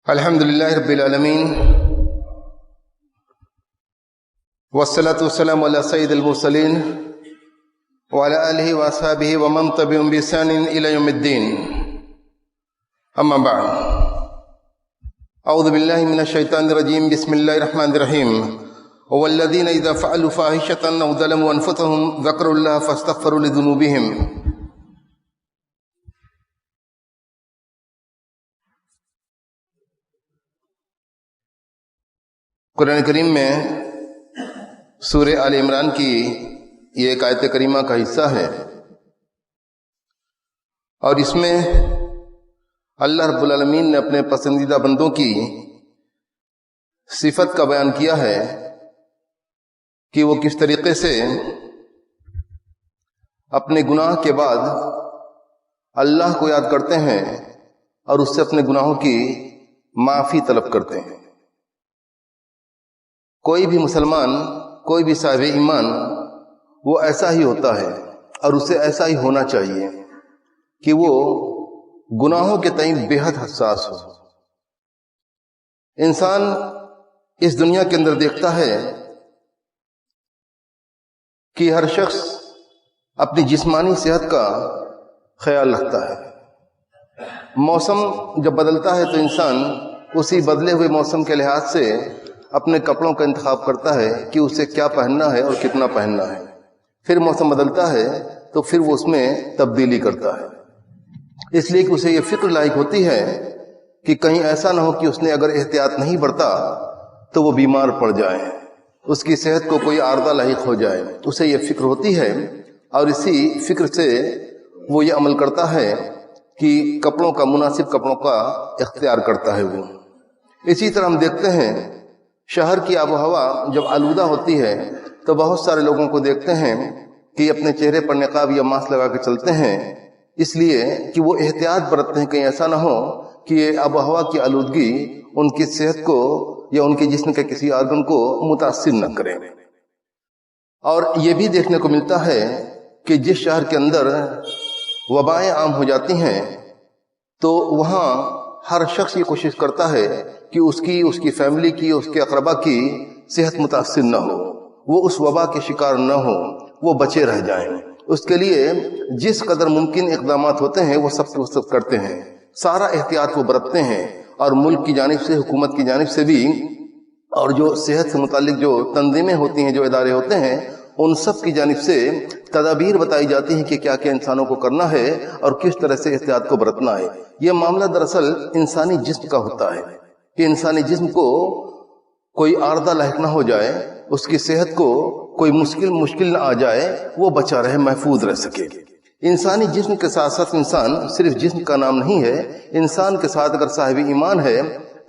الحمد لله رب العالمين والصلاة والسلام على سيد المرسلين وعلى آله وأصحابه ومن تبعهم بإحسان إلى يوم الدين. أما بعد، أعوذ بالله من الشيطان الرجيم. بسم الله الرحمن الرحيم. والذين إذا فعلوا فاحشة أو ظلموا أنفسهم ذكروا الله فاستغفروا لذنوبهم. قرآن کریم میں سورہ آل عمران کی یہ ایک آیت کریمہ کا حصہ ہے، اور اس میں اللہ رب العالمین نے اپنے پسندیدہ بندوں کی صفت کا بیان کیا ہے کہ وہ کس طریقے سے اپنے گناہ کے بعد اللہ کو یاد کرتے ہیں اور اس سے اپنے گناہوں کی معافی طلب کرتے ہیں. کوئی بھی مسلمان، کوئی بھی صاحب ایمان، وہ ایسا ہی ہوتا ہے اور اسے ایسا ہی ہونا چاہیے کہ وہ گناہوں کے تئیں بے حد حساس ہو. انسان اس دنیا کے اندر دیکھتا ہے کہ ہر شخص اپنی جسمانی صحت کا خیال رکھتا ہے. موسم جب بدلتا ہے تو انسان اسی بدلے ہوئے موسم کے لحاظ سے اپنے کپڑوں کا انتخاب کرتا ہے کہ اسے کیا پہننا ہے اور کتنا پہننا ہے. پھر موسم بدلتا ہے تو پھر وہ اس میں تبدیلی کرتا ہے، اس لیے کہ اسے یہ فکر لاحق ہوتی ہے کہ کہیں ایسا نہ ہو کہ اس نے اگر احتیاط نہیں برتا تو وہ بیمار پڑ جائے، اس کی صحت کو کوئی عارضہ لاحق ہو جائے. اسے یہ فکر ہوتی ہے اور اسی فکر سے وہ یہ عمل کرتا ہے کہ کپڑوں کا، مناسب کپڑوں کا اختیار کرتا ہے. وہ اسی طرح ہم دیکھتے ہیں شہر کی آب و ہوا جب آلودہ ہوتی ہے تو بہت سارے لوگوں کو دیکھتے ہیں کہ اپنے چہرے پر نقاب یا ماسک لگا کے چلتے ہیں، اس لیے کہ وہ احتیاط برتتے ہیں کہیں ایسا نہ ہو کہ یہ آب و ہوا کی آلودگی ان کی صحت کو یا ان کے جسم کے کسی آرگن کو متاثر نہ کرے. اور یہ بھی دیکھنے کو ملتا ہے کہ جس شہر کے اندر وبائیں عام ہو جاتی ہیں تو وہاں ہر شخص یہ کوشش کرتا ہے کہ اس کی فیملی کی، اس کے اقربا کی صحت متاثر نہ ہو، وہ اس وبا کے شکار نہ ہو، وہ بچے رہ جائیں. اس کے لیے جس قدر ممکن اقدامات ہوتے ہیں وہ سب کرتے ہیں، سارا احتیاط وہ برتتے ہیں. اور ملک کی جانب سے، حکومت کی جانب سے بھی، اور جو صحت سے متعلق جو تنظیمیں ہوتی ہیں، جو ادارے ہوتے ہیں، ان سب کی جانب سے تدابیر بتائی جاتی ہیں کہ کیا کیا انسانوں کو کرنا ہے اور کس طرح سے احتیاط کو برتنا ہے. یہ معاملہ دراصل انسانی جسم کا ہوتا ہے کہ انسانی جسم کو کوئی عارضہ لاحق نہ ہو جائے، اس کی صحت کو کوئی مشکل نہ آ جائے، وہ بچا رہے، محفوظ رہ سکے. انسانی جسم کے ساتھ ساتھ انسان صرف جسم کا نام نہیں ہے. انسان کے ساتھ اگر صاحب ایمان ہے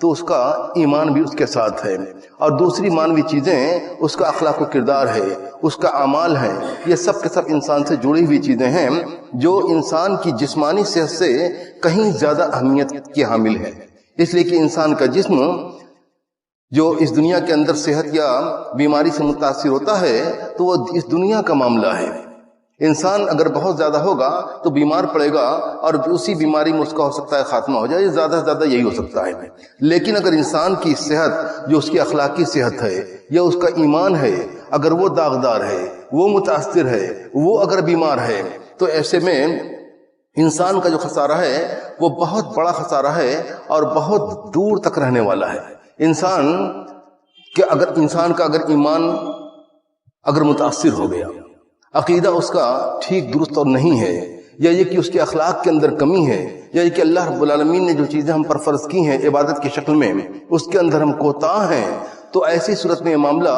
تو اس کا ایمان بھی اس کے ساتھ ہے، اور دوسری مانوی چیزیں اس کا اخلاق و کردار ہے، اس کا اعمال ہے. یہ سب کے سب انسان سے جڑی ہوئی چیزیں ہیں جو انسان کی جسمانی صحت سے کہیں زیادہ اہمیت کی حامل ہے. اس لیے کہ انسان کا جسم جو اس دنیا کے اندر صحت یا بیماری سے متاثر ہوتا ہے تو وہ اس دنیا کا معاملہ ہے. انسان اگر بہت زیادہ ہوگا تو بیمار پڑے گا اور اسی بیماری میں اس کا ہو سکتا ہے خاتمہ ہو جائے، زیادہ سے زیادہ یہی ہو سکتا ہے. لیکن اگر انسان کی صحت، جو اس کی اخلاقی صحت ہے یا اس کا ایمان ہے، اگر وہ داغدار ہے، وہ متاثر ہے، وہ اگر بیمار ہے، تو ایسے میں انسان کا جو خسارہ ہے وہ بہت بڑا خسارہ ہے اور بہت دور تک رہنے والا ہے. انسان کا اگر ایمان اگر متاثر ہو گیا، عقیدہ اس کا ٹھیک درست اور نہیں ہے، یا یہ کہ اس کے اخلاق کے اندر کمی ہے، یا یہ کہ اللہ رب العالمین نے جو چیزیں ہم پر فرض کی ہیں عبادت کی شکل میں، اس کے اندر ہم کوتاہ ہیں، تو ایسی صورت میں یہ معاملہ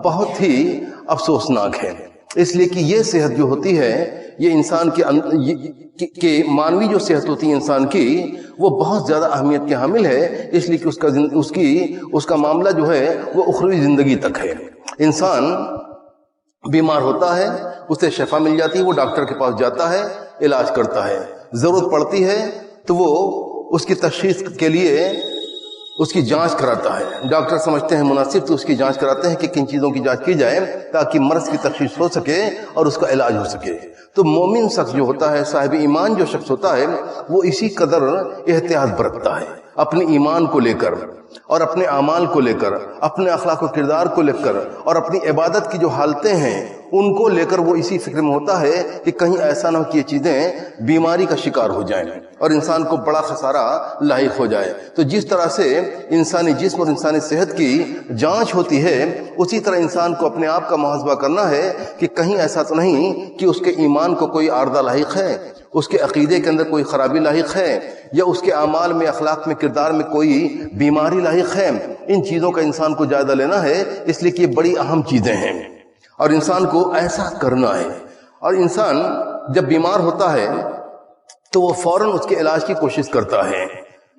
بہت ہی افسوسناک ہے. اس لیے کہ یہ صحت جو ہوتی ہے، یہ انسان کے مانوی جو صحت ہوتی ہے انسان کی، وہ بہت زیادہ اہمیت کے حامل ہے. اس لیے کہ اس کا معاملہ جو ہے وہ اخروی زندگی تک ہے. انسان بیمار ہوتا ہے، اسے شفا مل جاتی ہے، وہ ڈاکٹر کے پاس جاتا ہے، علاج کرتا ہے. ضرورت پڑتی ہے تو وہ اس کی تشخیص کے لیے اس کی جانچ کراتا ہے. ڈاکٹر سمجھتے ہیں مناسب تو اس کی جانچ کراتے ہیں کہ کن چیزوں کی جانچ کی جائے تاکہ مرض کی تشخیص ہو سکے اور اس کا علاج ہو سکے. تو مومن شخص جو ہوتا ہے، صاحب ایمان جو شخص ہوتا ہے، وہ اسی قدر احتیاط برتتا ہے اپنے ایمان کو لے کر اور اپنے اعمال کو لے کر، اپنے اخلاق و کردار کو لے کر اور اپنی عبادت کی جو حالتیں ہیں ان کو لے کر وہ اسی فکر میں ہوتا ہے کہ کہیں ایسا نہ ہو کہ یہ چیزیں بیماری کا شکار ہو جائیں اور انسان کو بڑا خسارہ لاحق ہو جائے۔ تو جس طرح سے انسانی جسم اور انسانی صحت کی جانچ ہوتی ہے، اسی طرح انسان کو اپنے آپ کا محاسبہ کرنا ہے کہ کہیں ایسا تو نہیں کہ اس کے ایمان کو کوئی عارضہ لاحق ہے، اس کے عقیدے کے اندر کوئی خرابی لاحق ہے، یا اس کے اعمال میں، اخلاق میں، کردار میں کوئی بیماری لاحق ہے۔ ان چیزوں کا انسان کو جائزہ لینا ہے، اس لیے کہ یہ بڑی اہم چیزیں ہیں اور انسان کو ایسا کرنا ہے۔ اور انسان جب بیمار ہوتا ہے تو وہ فوراً اس کے علاج کی کوشش کرتا ہے،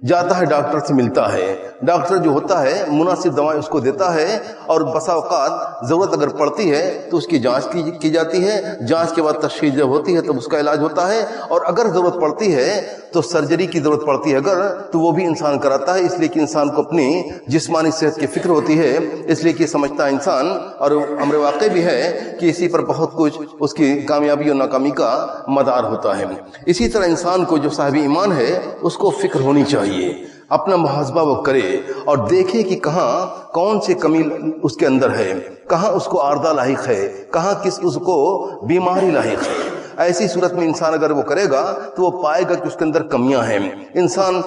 جاتا ہے ڈاکٹر سے ملتا ہے، ڈاکٹر جو ہوتا ہے مناسب دوائیں اس کو دیتا ہے اور بسا اوقات ضرورت اگر پڑتی ہے تو اس کی جانچ کی جاتی ہے، جانچ کے بعد تشخیص جب ہوتی ہے تب اس کا علاج ہوتا ہے، اور اگر ضرورت پڑتی ہے تو سرجری کی ضرورت پڑتی ہے اگر، تو وہ بھی انسان کراتا ہے، اس لیے کہ انسان کو اپنی جسمانی صحت کی فکر ہوتی ہے، اس لیے کہ سمجھتا ہے انسان، اور امر واقع بھی ہے کہ اسی پر بہت کچھ اس کی کامیابی اور ناکامی کا مدار ہوتا ہے۔ اسی طرح انسان کو جو صاحب ایمان ہے اس کو فکر ہونی چاہیے، اپنا محاسبہ وہ کرے اور دیکھے کہ کہاں کون سی کمی اس کے اندر ہے، کہاں اس کو عارضہ لاحق ہے، کہاں کس اس کو بیماری لاحق ہے۔ ایسی صورت میں انسان اگر وہ کرے گا تو وہ پائے گا کہ اس کے اندر کمیاں ہیں۔ انسان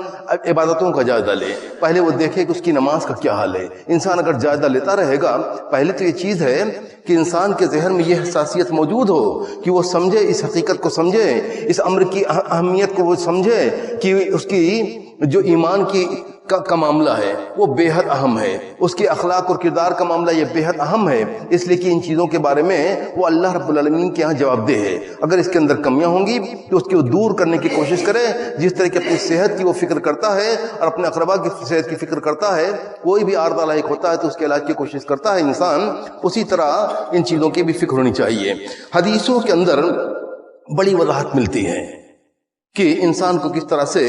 عبادتوں کا جائزہ لے، پہلے وہ دیکھے کہ اس کی نماز کا کیا حال ہے۔ انسان اگر جائزہ لیتا رہے گا، پہلے تو یہ چیز ہے کہ انسان کے ذہن میں یہ حساسیت موجود ہو کہ وہ سمجھے، اس حقیقت کو سمجھے، اس امر کی اہمیت کو وہ سمجھے کہ اس کی جو ایمان کا معاملہ ہے وہ بے حد اہم ہے، اس کے اخلاق اور کردار کا معاملہ یہ بے حد اہم ہے، اس لیے کہ ان چیزوں کے بارے میں وہ اللہ رب العالمین کے ہاں جواب دہ ہے۔ اگر اس کے اندر کمیاں ہوں گی تو اس کو دور کرنے کی کوشش کرے، جس طرح کی اپنی صحت کی وہ فکر کرتا ہے اور اپنے اقربا کی صحت کی فکر کرتا ہے، کوئی بھی عارضہ لاحق ہوتا ہے تو اس کے علاج کی کوشش کرتا ہے انسان، اسی طرح ان چیزوں کی بھی فکر ہونی چاہیے۔ حدیثوں کے اندر بڑی وضاحت ملتی ہے کہ انسان کو کس طرح سے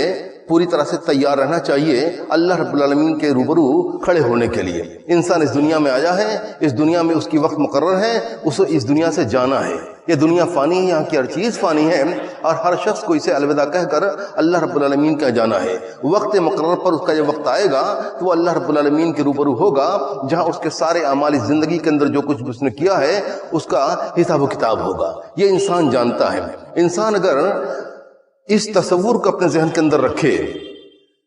پوری طرح سے تیار رہنا چاہیے اللہ رب العالمین کے روبرو کھڑے ہونے کے لیے۔ انسان اس دنیا میں آیا ہے، اس دنیا میں اس کی وقت مقرر ہے، اسے اس دنیا سے جانا ہے۔ یہ دنیا فانی ہے، یہاں کی ہر چیز فانی ہے، اور ہر شخص کو اسے الوداع کہہ کر اللہ رب العالمین کا جانا ہے۔ وقت مقرر پر اس کا یہ وقت آئے گا تو وہ اللہ رب العالمین کے روبرو ہوگا، جہاں اس کے سارے اعمال زندگی کے اندر جو کچھ اس نے کیا ہے اس کا حساب و کتاب ہوگا۔ یہ انسان جانتا ہے۔ انسان اگر اس تصور کو اپنے ذہن کے اندر رکھے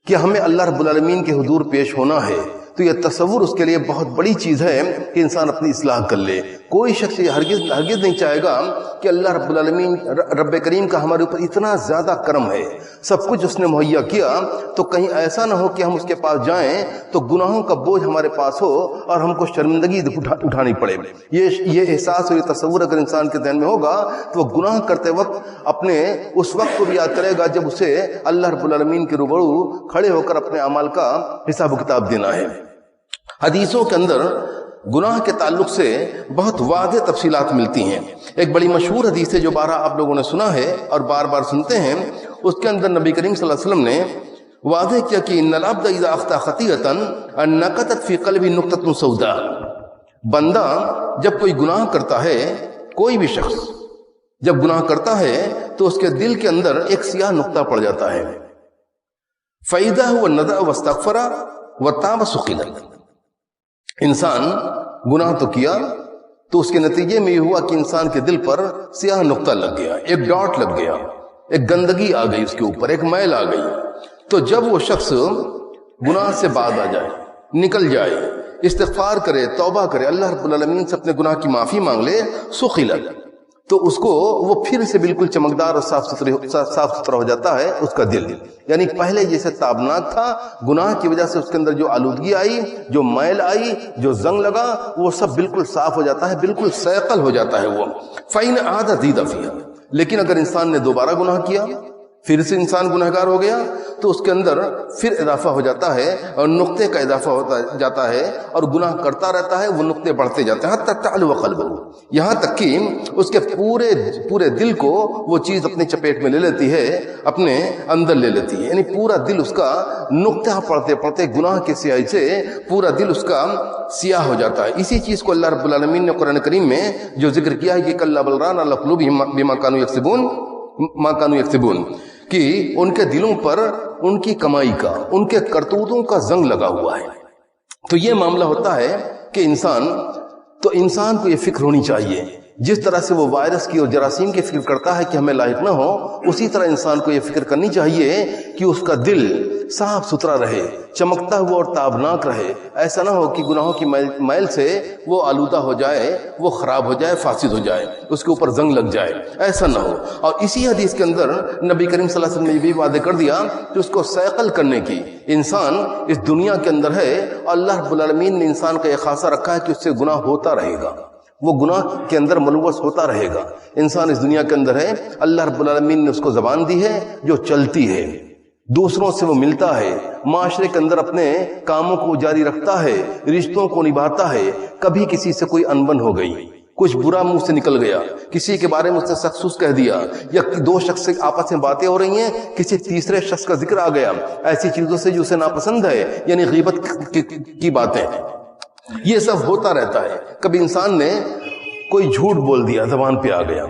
کہ ہمیں اللہ رب العالمین کے حضور پیش ہونا ہے، تو یہ تصور اس کے لیے بہت بڑی چیز ہے کہ انسان اپنی اصلاح کر لے۔ کوئی شخص یہ ہرگز نہیں چاہے گا کہ اللہ رب العالمین رب کریم کا ہمارے اوپر اتنا زیادہ کرم ہے، سب کچھ اس نے مہیا کیا، تو کہیں ایسا نہ ہو کہ ہم اس کے پاس جائیں تو گناہوں کا بوجھ ہمارے پاس ہو اور ہم کو شرمندگی اٹھانی پڑے۔ یہ احساس اور یہ تصور اگر انسان کے ذہن میں ہوگا تو وہ گناہ کرتے وقت اپنے اس وقت کو بھی یاد کرے گا جب اسے اللہ رب العالمین کے روبرو کھڑے ہو کر اپنے اعمال کا حساب و کتاب دینا ہے۔ حدیثوں کے اندر گناہ کے تعلق سے بہت واضح تفصیلات ملتی ہیں۔ ایک بڑی مشہور حدیث ہے جو بارہ آپ لوگوں نے سنا ہے اور بار بار سنتے ہیں، اس کے اندر نبی کریم صلی اللہ علیہ وسلم نے واضح کیا کہ ان العبد اذا اخطا خطیئۃ انقطت فی قلبی نقطۃ سوداء، بندہ جب کوئی گناہ کرتا ہے، کوئی بھی شخص جب گناہ کرتا ہے تو اس کے دل کے اندر ایک سیاہ نقطہ پڑ جاتا ہے۔ فَإِذَا هُوَ نَدَأَ وَاسْتَغْفَرَ وَتَابَ سُقِلَتْ، انسان گناہ تو کیا تو اس کے نتیجے میں یہ ہوا کہ انسان کے دل پر سیاہ نقطہ لگ گیا، ایک ڈاٹ لگ گیا، ایک گندگی آ گئی اس کے اوپر، ایک میل آ گئی۔ تو جب وہ شخص گناہ سے باز آ جائے، نکل جائے، استغفار کرے، توبہ کرے، اللہ رب العالمین سے اپنے گناہ کی معافی مانگ لے، سخلت، تو اس کو وہ پھر سے بالکل چمکدار اور صاف ستھرا ہو جاتا ہے اس کا دل۔ یعنی پہلے جیسے تابناک تھا، گناہ کی وجہ سے اس کے اندر جو آلودگی آئی، جو میل آئی، جو زنگ لگا، وہ سب بالکل صاف ہو جاتا ہے، بالکل سیقل ہو جاتا ہے وہ۔ فَإِنْ عَادَ زِيدَ فِيهَا، لیکن اگر انسان نے دوبارہ گناہ کیا، پھر سے انسان گنہگار ہو گیا، تو اس کے اندر پھر اضافہ ہو جاتا ہے اور نقطے کا اضافہ ہوتا جاتا ہے اور گناہ کرتا رہتا ہے، وہ نقطے بڑھتے جاتے ہیں، حتی تعلو قلبہ، یہاں تک کہ اس کے پورے دل کو وہ چیز اپنی چپیٹ میں لے لیتی ہے، اپنے اندر لے لیتی ہے، یعنی پورا دل اس کا نقطہ پڑھتے پڑھتے گناہ کی سیاہی سے پورا دل اس کا سیاہ ہو جاتا ہے۔ اسی چیز کو اللہ رب العالمین نے قرآن کریم میں جو ذکر کیا ہے کہ کلا بل ران علی قلوبہم بما کانوا یکسبون، کہ ان کے دلوں پر ان کی کمائی کا، ان کے کرتوتوں کا زنگ لگا ہوا ہے۔ تو یہ معاملہ ہوتا ہے کہ انسان کو یہ فکر ہونی چاہیے، جس طرح سے وہ وائرس کی اور جراثیم کی فکر کرتا ہے کہ ہمیں لاحق نہ ہو، اسی طرح انسان کو یہ فکر کرنی چاہیے کہ اس کا دل صاف ستھرا رہے، چمکتا ہوا اور تابناک رہے۔ ایسا نہ ہو کہ گناہوں کی میل سے وہ آلودہ ہو جائے، وہ خراب ہو جائے، فاسد ہو جائے، اس کے اوپر زنگ لگ جائے، ایسا نہ ہو۔ اور اسی حدیث کے اندر نبی کریم صلی اللہ علیہ وسلم نے یہ بھی وعدے کر دیا کہ اس کو سیقل کرنے کی، انسان اس دنیا کے اندر ہے اور اللہ رب العالمین نے انسان کا یہ خاصہ رکھا ہے کہ اس سے گناہ ہوتا رہے گا، وہ گناہ کے اندر ملوث ہوتا رہے گا۔ انسان اس دنیا کے اندر ہے، اللہ رب العالمین نے اس کو زبان دی ہے جو چلتی ہے، دوسروں سے وہ ملتا ہے، معاشرے کے اندر اپنے کاموں کو جاری رکھتا ہے، رشتوں کو نبھاتا ہے۔ کبھی کسی سے کوئی انبن ہو گئی، کچھ برا منہ سے نکل گیا، کسی کے بارے میں اس نے سخصوص کہہ دیا، یا دو شخص سے آپس میں باتیں ہو رہی ہیں، کسی تیسرے شخص کا ذکر آ گیا ایسی چیزوں سے جو اسے ناپسند ہے، یعنی غیبت کی باتیں، یہ سب ہوتا رہتا ہے۔ کبھی انسان نے کوئی جھوٹ بول دیا، زبان پہ آ گیا،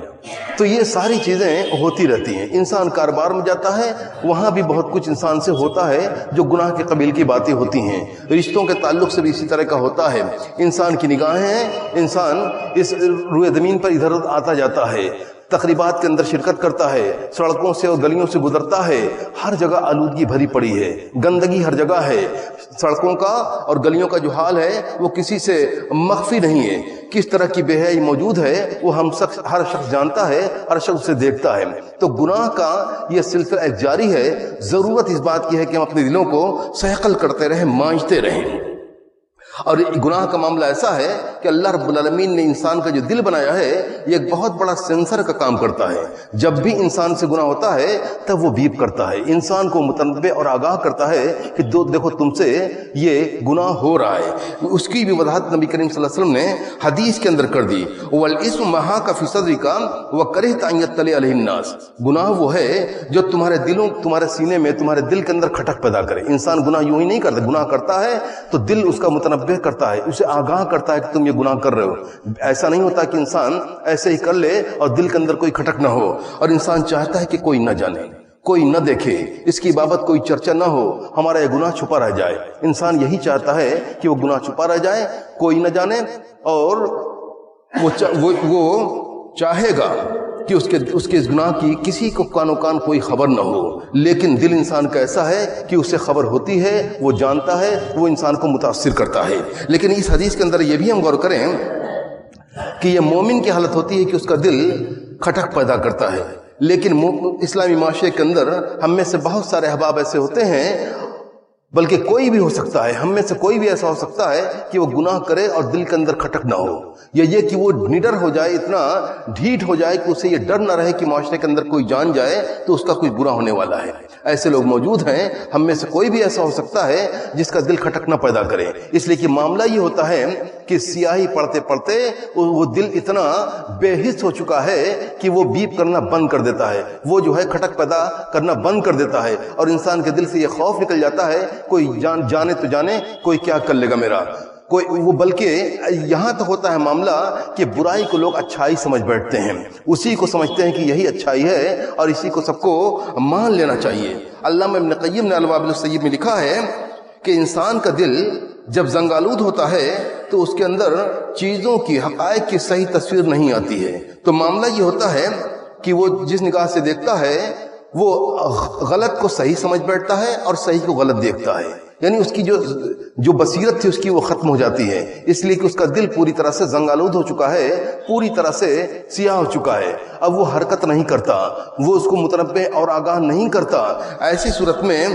تو یہ ساری چیزیں ہوتی رہتی ہیں۔ انسان کاروبار میں جاتا ہے، وہاں بھی بہت کچھ انسان سے ہوتا ہے جو گناہ کے قبیل کی باتیں ہوتی ہیں۔ رشتوں کے تعلق سے بھی اسی طرح کا ہوتا ہے۔ انسان کی نگاہیں ہیں، انسان اس روئے زمین پر ادھر ادھر آتا جاتا ہے، تقریبات کے اندر شرکت کرتا ہے، سڑکوں سے اور گلیوں سے گزرتا ہے، ہر جگہ آلودگی بھری پڑی ہے، گندگی ہر جگہ ہے۔ سڑکوں کا اور گلیوں کا جو حال ہے وہ کسی سے مخفی نہیں ہے، کس طرح کی بے حیائی موجود ہے وہ ہر شخص جانتا ہے، ہر شخص اسے دیکھتا ہے۔ تو گناہ کا یہ سلسلہ ایک جاری ہے۔ ضرورت اس بات کی ہے کہ ہم اپنے دلوں کو صحقل کرتے رہیں، مانجتے رہیں۔ اور گناہ کا معاملہ ایسا ہے کہ اللہ رب العالمین نے انسان کا جو دل بنایا ہے یہ ایک بہت بڑا سینسر کا کام کرتا ہے۔ جب بھی انسان سے گناہ ہوتا ہے تب وہ بیپ کرتا ہے، انسان کو متنبہ اور آگاہ کرتا ہے کہ دیکھو تم سے یہ گناہ ہو رہا ہے۔ اس کی بھی وضاحت نبی کریم صلی اللہ علیہ وسلم نے حدیث کے اندر کر دی، وَالْإِثْمُ مَا حَاكَ فِي صَدْرِكَ وَكَرِهْتَ أَن يَطَّلِعَ عَلَيْهِ النَّاسُ۔ گناہ وہ ہے جو تمہارے سینے میں، تمہارے دل کے اندر کھٹک پیدا کرے۔ انسان گناہ یوں ہی نہیں کرتا، گناہ کرتا ہے تو دل اس کا متنبہ کرتا ہے، اسے آگاہ کرتا ہے کہ تم یہ گناہ کر رہے ہو۔ ایسا نہیں ہوتا کہ انسان ایسے ہی کر لے اور دل کے اندر کوئی کھٹک نہ ہو، اور انسان چاہتا ہے کہ کوئی نہ جانے، کوئی نہ دیکھے، اس کی بابت کوئی چرچا نہ ہو، ہمارا یہ گناہ چھپا رہ جائے۔ انسان یہی چاہتا ہے کہ وہ گناہ چھپا رہ جائے، کوئی نہ جانے، اور وہ چاہے گا کہ اس کے اس گناہ کی کسی کو کانو کان کوئی خبر نہ ہو۔ لیکن دل انسان کا ایسا ہے کہ اسے خبر ہوتی ہے، وہ جانتا ہے، وہ انسان کو متاثر کرتا ہے۔ لیکن اس حدیث کے اندر یہ بھی ہم غور کریں کہ یہ مومن کی حالت ہوتی ہے کہ اس کا دل کھٹک پیدا کرتا ہے۔ لیکن اسلامی معاشرے کے اندر ہم میں سے بہت سارے احباب ایسے ہوتے ہیں، بلکہ کوئی بھی ہو سکتا ہے، ہم میں سے کوئی بھی ایسا ہو سکتا ہے کہ وہ گناہ کرے اور دل کے اندر کھٹک نہ ہو، یا یہ کہ وہ نڈر ہو جائے، اتنا ڈھیٹ ہو جائے کہ اسے یہ ڈر نہ رہے کہ معاشرے کے اندر کوئی جان جائے تو اس کا کوئی برا ہونے والا ہے۔ ایسے لوگ موجود ہیں، ہم میں سے کوئی بھی ایسا ہو سکتا ہے جس کا دل کھٹک نہ پیدا کرے۔ اس لیے کہ معاملہ یہ ہوتا ہے کہ سیاہی پڑھتے پڑھتے وہ دل اتنا بے حس ہو چکا ہے کہ وہ بیپ کرنا بند کر دیتا ہے، وہ جو ہے کھٹک پیدا کرنا بند کر دیتا ہے، اور انسان کے دل سے یہ خوف نکل جاتا ہے کوئی جانے تو جانے، کوئی کیا کر لے گا میرا، وہ بلکہ یہاں تک ہوتا ہے معاملہ کہ برائی کو لوگ اچھائی سمجھ بیٹھتے ہیں، اسی کو سمجھتے ہیں کہ یہی اچھائی ہے اور اسی کو سب کو مان لینا چاہیے۔ علامہ ابن قیم نے الوابل الصیب میں لکھا ہے کہ انسان کا دل جب زنگالود ہوتا ہے تو اس کے اندر چیزوں کی، حقائق کی صحیح تصویر نہیں آتی ہے۔ تو معاملہ یہ ہوتا ہے کہ وہ جس نگاہ سے دیکھتا ہے وہ غلط کو صحیح سمجھ بیٹھتا ہے اور صحیح کو غلط دیکھتا ہے، یعنی اس کی جو بصیرت تھی اس کی وہ ختم ہو جاتی ہے، اس لیے کہ اس کا دل پوری طرح سے زنگالود ہو چکا ہے، پوری طرح سے سیاہ ہو چکا ہے۔ اب وہ حرکت نہیں کرتا، وہ اس کو متنبہ اور آگاہ نہیں کرتا۔ ایسی صورت میں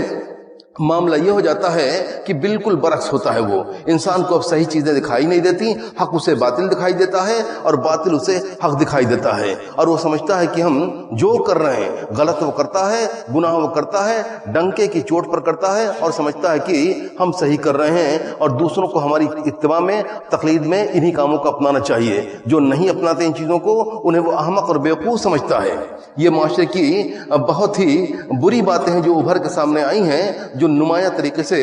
معاملہ یہ ہو جاتا ہے کہ بالکل برعکس ہوتا ہے، وہ انسان کو اب صحیح چیزیں دکھائی نہیں دیتی، حق اسے باطل دکھائی دیتا ہے اور باطل اسے حق دکھائی دیتا ہے، اور وہ سمجھتا ہے کہ ہم جو کر رہے ہیں غلط وہ کرتا ہے، گناہ وہ کرتا ہے، ڈنکے کی چوٹ پر کرتا ہے، اور سمجھتا ہے کہ ہم صحیح کر رہے ہیں اور دوسروں کو ہماری اتباع میں، تقلید میں انہی کاموں کو اپنانا چاہیے۔ جو نہیں اپناتے ان چیزوں کو انہیں وہ احمق اور بیوقوف سمجھتا ہے۔ یہ معاشرے کی بہت ہی بری باتیں ہیں جو ابھر کے سامنے آئی ہیں، جو نمایاں طریقے سے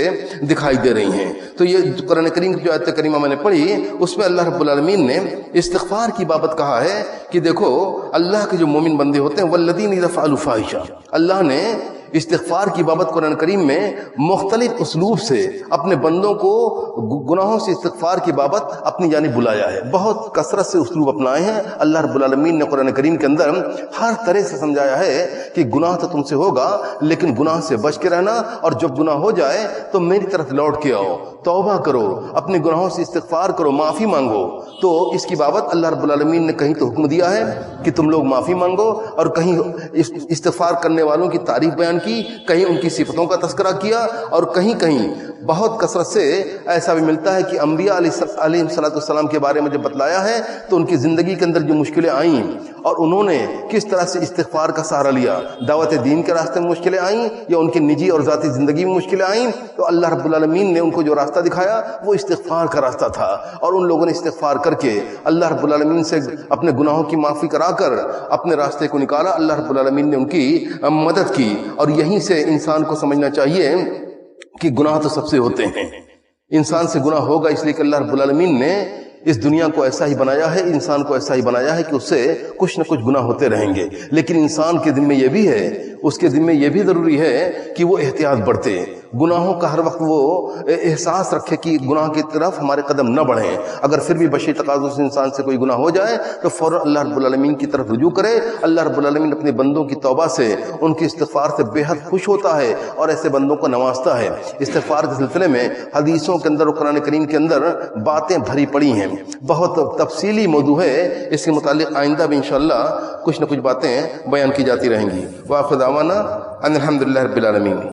دکھائی دے رہی ہیں۔ تو یہ قرآن کریم کی جو آیت کریمہ میں نے پڑھی اس میں اللہ رب العالمین نے استغفار کی بابت کہا ہے کہ دیکھو اللہ کے جو مومن بندے ہوتے ہیں والذین اذا فعلوا فاحشہ، اللہ نے استغفار کی بابت قرآن کریم میں مختلف اسلوب سے اپنے بندوں کو گناہوں سے استغفار کی بابت اپنی جانب بلایا ہے. بہت کثرت سے اسلوب اپنائے ہیں. اللہ رب العالمین نے قرآن کریم کے اندر ہر طرح سے سمجھایا ہے کہ گناہ تو تم سے ہوگا لیکن گناہ سے بچ کے رہنا, اور جب گناہ ہو جائے تو میری طرف لوٹ کے آؤ, توبہ کرو, اپنے گناہوں سے استغفار کرو, معافی مانگو. تو اس کی بابت اللہ رب العالمین نے کہیں تو حکم دیا ہے کہ تم لوگ معافی مانگو, اور کہیں استغفار کرنے والوں کی تعریف بیان کی, کہیں ان کی صفتوں کا تذکرہ کیا, اور کہیں بہت کثرت سے ایسا بھی ملتا ہے کہ انبیاء علیہ السلام کے بارے میں جب بتلایا ہے تو ان کی زندگی کے اندر جو مشکلیں آئیں اور انہوں نے کس طرح سے استغفار کا سہارا لیا, دعوت دین کے راستے میں مشکلیں آئیں یا ان کی نجی اور ذاتی زندگی میں مشکلیں آئیں, تو اللہ رب العالمین نے ان کو جو راستہ دکھایا وہ استغفار کا راستہ تھا, اور ان لوگوں نے استغفار کر کے اللہ رب العالمین سے اپنے گناہوں کی معافی کرا کر اپنے راستے کو نکالا. اللہ رب العالمین نے ان کی مدد کی. اور یہیں سے انسان کو سمجھنا چاہیے کہ گناہ تو سب سے ہوتے ہیں, انسان سے گناہ ہوگا, اس لیے کہ اللہ رب العالمین نے اس دنیا کو ایسا ہی بنایا ہے, انسان کو ایسا ہی بنایا ہے کہ اس سے کچھ نہ کچھ گناہ ہوتے رہیں گے. لیکن انسان کے ذمہ یہ بھی ہے, اس کے ذمہ یہ بھی ضروری ہے کہ وہ احتیاط برتے, گناہوں کا ہر وقت وہ احساس رکھے کہ گناہ کی طرف ہمارے قدم نہ بڑھیں. اگر پھر بھی بشری تقاضوں سے انسان سے کوئی گناہ ہو جائے تو فوراً اللہ رب العالمین کی طرف رجوع کرے. اللہ رب العالمین اپنے بندوں کی توبہ سے, ان کی استغفار سے بے حد خوش ہوتا ہے اور ایسے بندوں کو نوازتا ہے. استغفار کے سلسلے میں حدیثوں کے اندر اور قرآن کریم کے اندر باتیں بھری پڑی ہیں, بہت تفصیلی موضوع ہے. اس کے متعلق آئندہ بھی انشاءاللہ کچھ نہ کچھ باتیں بیان کی جاتی رہیں گی. وآخر دعوانا ان الحمدللہ رب العالمین.